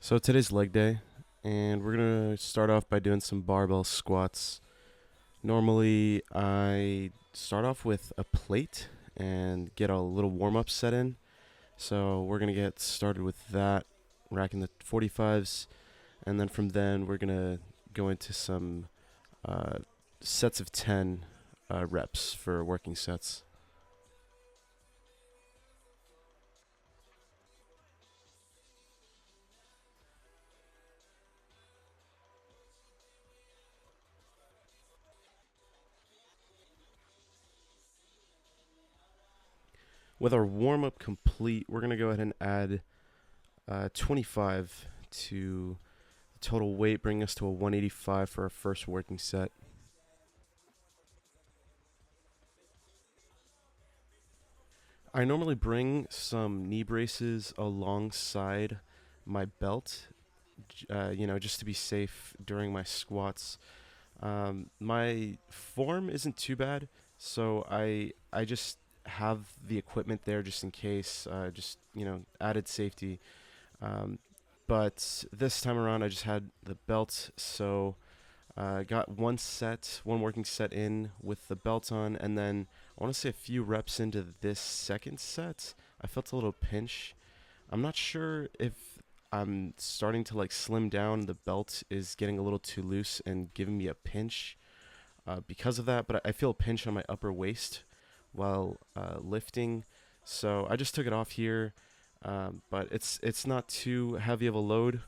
So today's leg day, and we're gonna start off by doing some barbell squats. Normally, I start off with a plate and get a little warm up set in. So we're gonna get started with that, racking the 45s, and then from then we're gonna go into some uh, sets of 10 reps for working sets. With our warm up complete, we're gonna go ahead and add 25 to total weight, bringing us to a 185 for our first working set. I normally bring some knee braces alongside my belt, just to be safe during my squats. My form isn't too bad, so I just have the equipment there just in case, just added safety. Um, but this time around, I just had the belt, so got one working set in with the belt on, and then I want to say a few reps into this second set, I felt a little pinch. I'm not sure if I'm starting to like slim down. The belt is getting a little too loose and giving me a pinch because of that, but I feel a pinch on my upper waist while lifting. So I just took it off here, but it's not too heavy of a load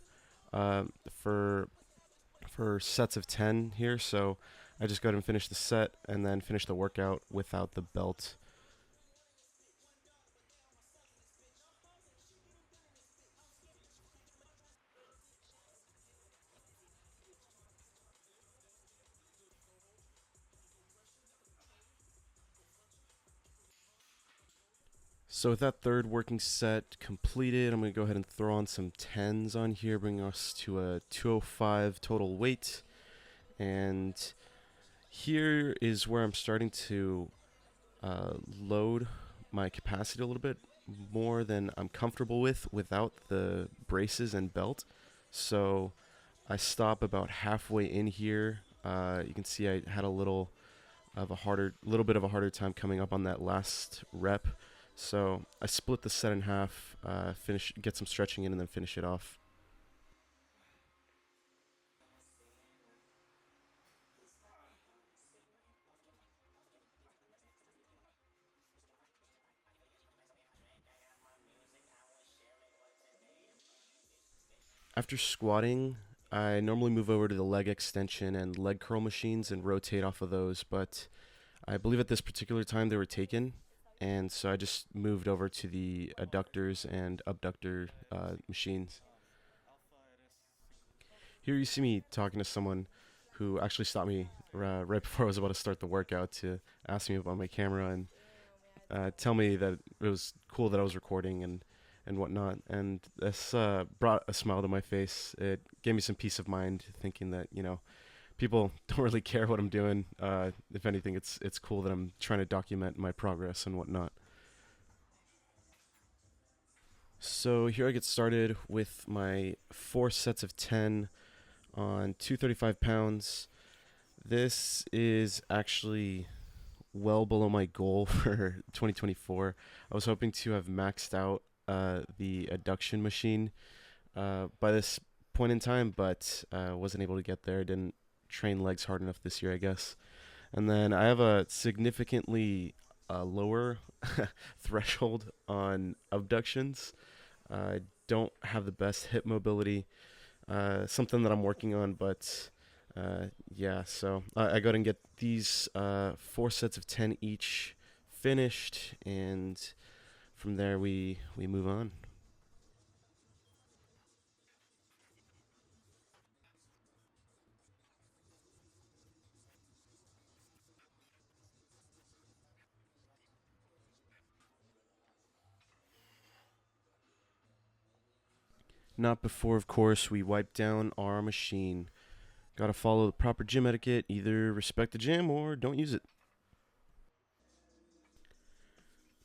uh, for sets of 10 here, so I just go ahead and finish the set and then finish the workout without the belt. So with that third working set completed, I'm going to go ahead and throw on some 10s on here, bringing us to a 205 total weight. And here is where I'm starting to load my capacity a little bit more than I'm comfortable with without the braces and belt. So I stop about halfway in here. You can see I had a little bit of a harder time coming up on that last rep. So I split the set in half, get some stretching in, and then finish it off. After squatting, I normally move over to the leg extension and leg curl machines and rotate off of those, but I believe at this particular time they were taken, and so I just moved over to the adductors and abductor machines. Here you see me talking to someone who actually stopped me right before I was about to start the workout to ask me about my camera and tell me that it was cool that I was recording and whatnot. And this brought a smile to my face. It gave me some peace of mind, thinking that people don't really care what I'm doing. If anything, it's cool that I'm trying to document my progress and whatnot. So here I get started with my four sets of 10 on 235 pounds. This is actually well below my goal for 2024. I was hoping to have maxed out the adduction machine by this point in time, but wasn't able to get there. Didn't train legs hard enough this year, I guess. And then I have a significantly lower threshold on abductions. I don't have the best hip mobility, something that I'm working on, but yeah, so I go ahead and get these four sets of 10 each finished, and from there we move on. Not before, of course, we wipe down our machine. Gotta follow the proper gym etiquette, either respect the gym or don't use it.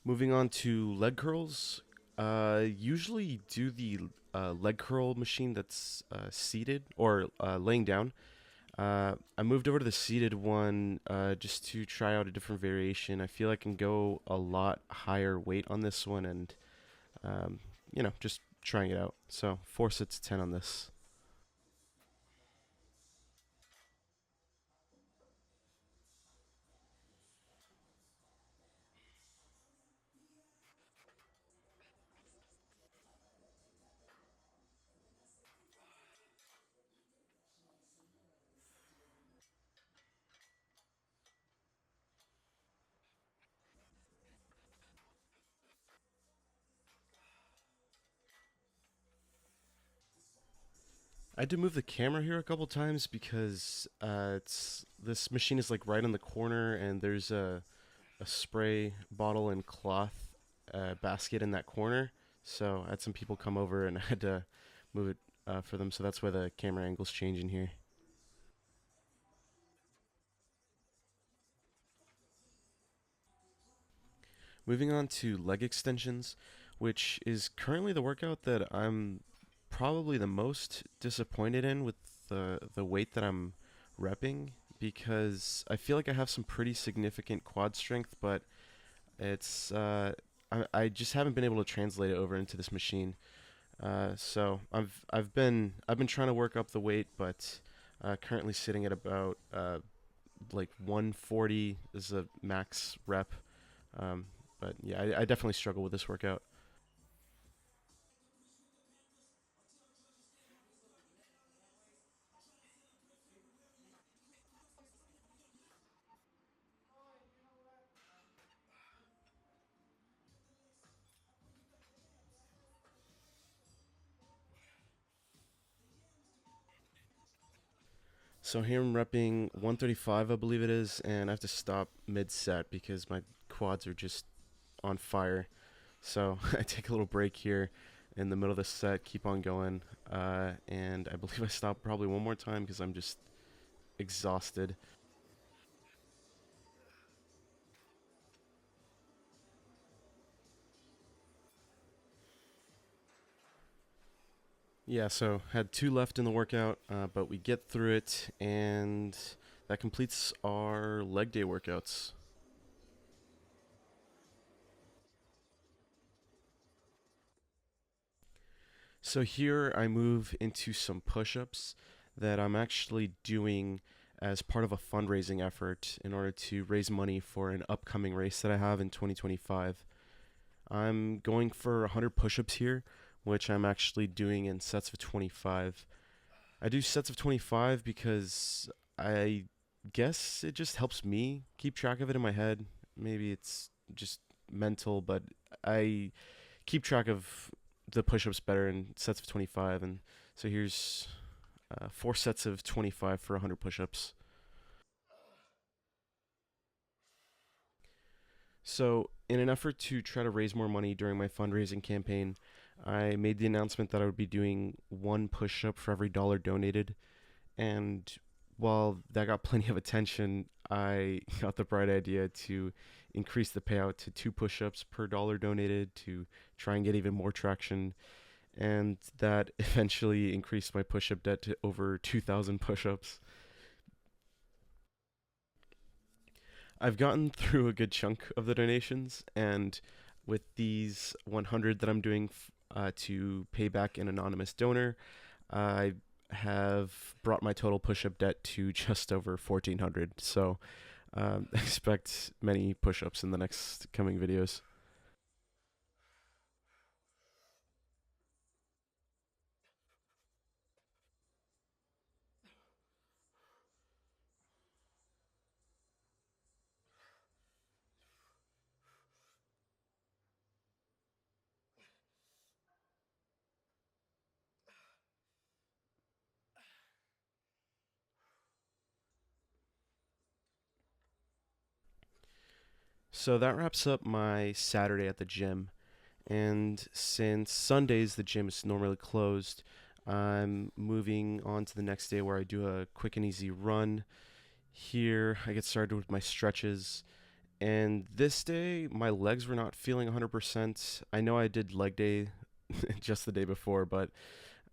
Moving on to leg curls. Usually do the leg curl machine that's seated or laying down. I moved over to the seated one just to try out a different variation. I feel I can go a lot higher weight on this one, and um, just trying it out. So 4 sets of 10 on this. I did move the camera here a couple times because it's this machine is like right on the corner, and there's a spray bottle and cloth basket in that corner. So I had some people come over, and I had to move it for them. So that's why the camera angle's changing here. Moving on to leg extensions, which is currently the workout that I'm probably the most disappointed in with the weight that I'm repping, because I feel like I have some pretty significant quad strength, but it's I just haven't been able to translate it over into this machine. So I've been trying to work up the weight, but currently sitting at about like 140 is a max rep. Um, but yeah, I definitely struggle with this workout. So here I'm repping 135, I believe it is, and I have to stop mid set because my quads are just on fire. So I take a little break here in the middle of the set, keep on going, and I believe I stop probably one more time because I'm just exhausted. Yeah, so had two left in the workout, but we get through it, and that completes our leg day workouts. So here I move into some push ups that I'm actually doing as part of a fundraising effort in order to raise money for an upcoming race that I have in 2025. I'm going for 100 push ups here, which I'm actually doing in sets of 25. I do sets of 25 because I guess it just helps me keep track of it in my head. Maybe it's just mental, but I keep track of the push-ups better in sets of 25. And so here's 4 sets of 25 for 100 push-ups. So in an effort to try to raise more money during my fundraising campaign, I made the announcement that I would be doing one push-up for every dollar donated. And while that got plenty of attention, I got the bright idea to increase the payout to 2 push-ups per dollar donated to try and get even more traction. And that eventually increased my push-up debt to over 2,000 push-ups. I've gotten through a good chunk of the donations, and with these 100 that I'm doing to pay back an anonymous donor, I have brought my total push-up debt to just over 1,400. So expect many push-ups in the next coming videos. So that wraps up my Saturday at the gym. And since Sundays the gym is normally closed, I'm moving on to the next day where I do a quick and easy run. Here, I get started with my stretches. And this day, my legs were not feeling 100%. I know I did leg day just the day before, but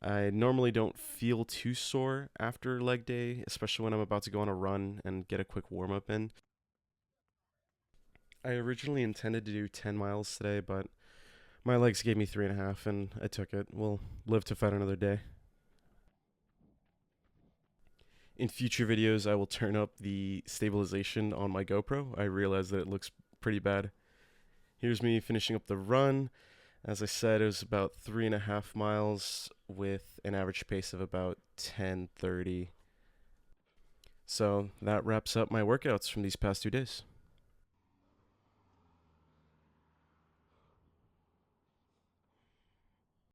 I normally don't feel too sore after leg day, especially when I'm about to go on a run and get a quick warm up in. I originally intended to do 10 miles today, but my legs gave me 3.5 and I took it. We'll live to fight another day. In future videos, I will turn up the stabilization on my GoPro. I realize that it looks pretty bad. Here's me finishing up the run. As I said, it was about 3.5 miles with an average pace of about 10:30. So that wraps up my workouts from these past 2 days.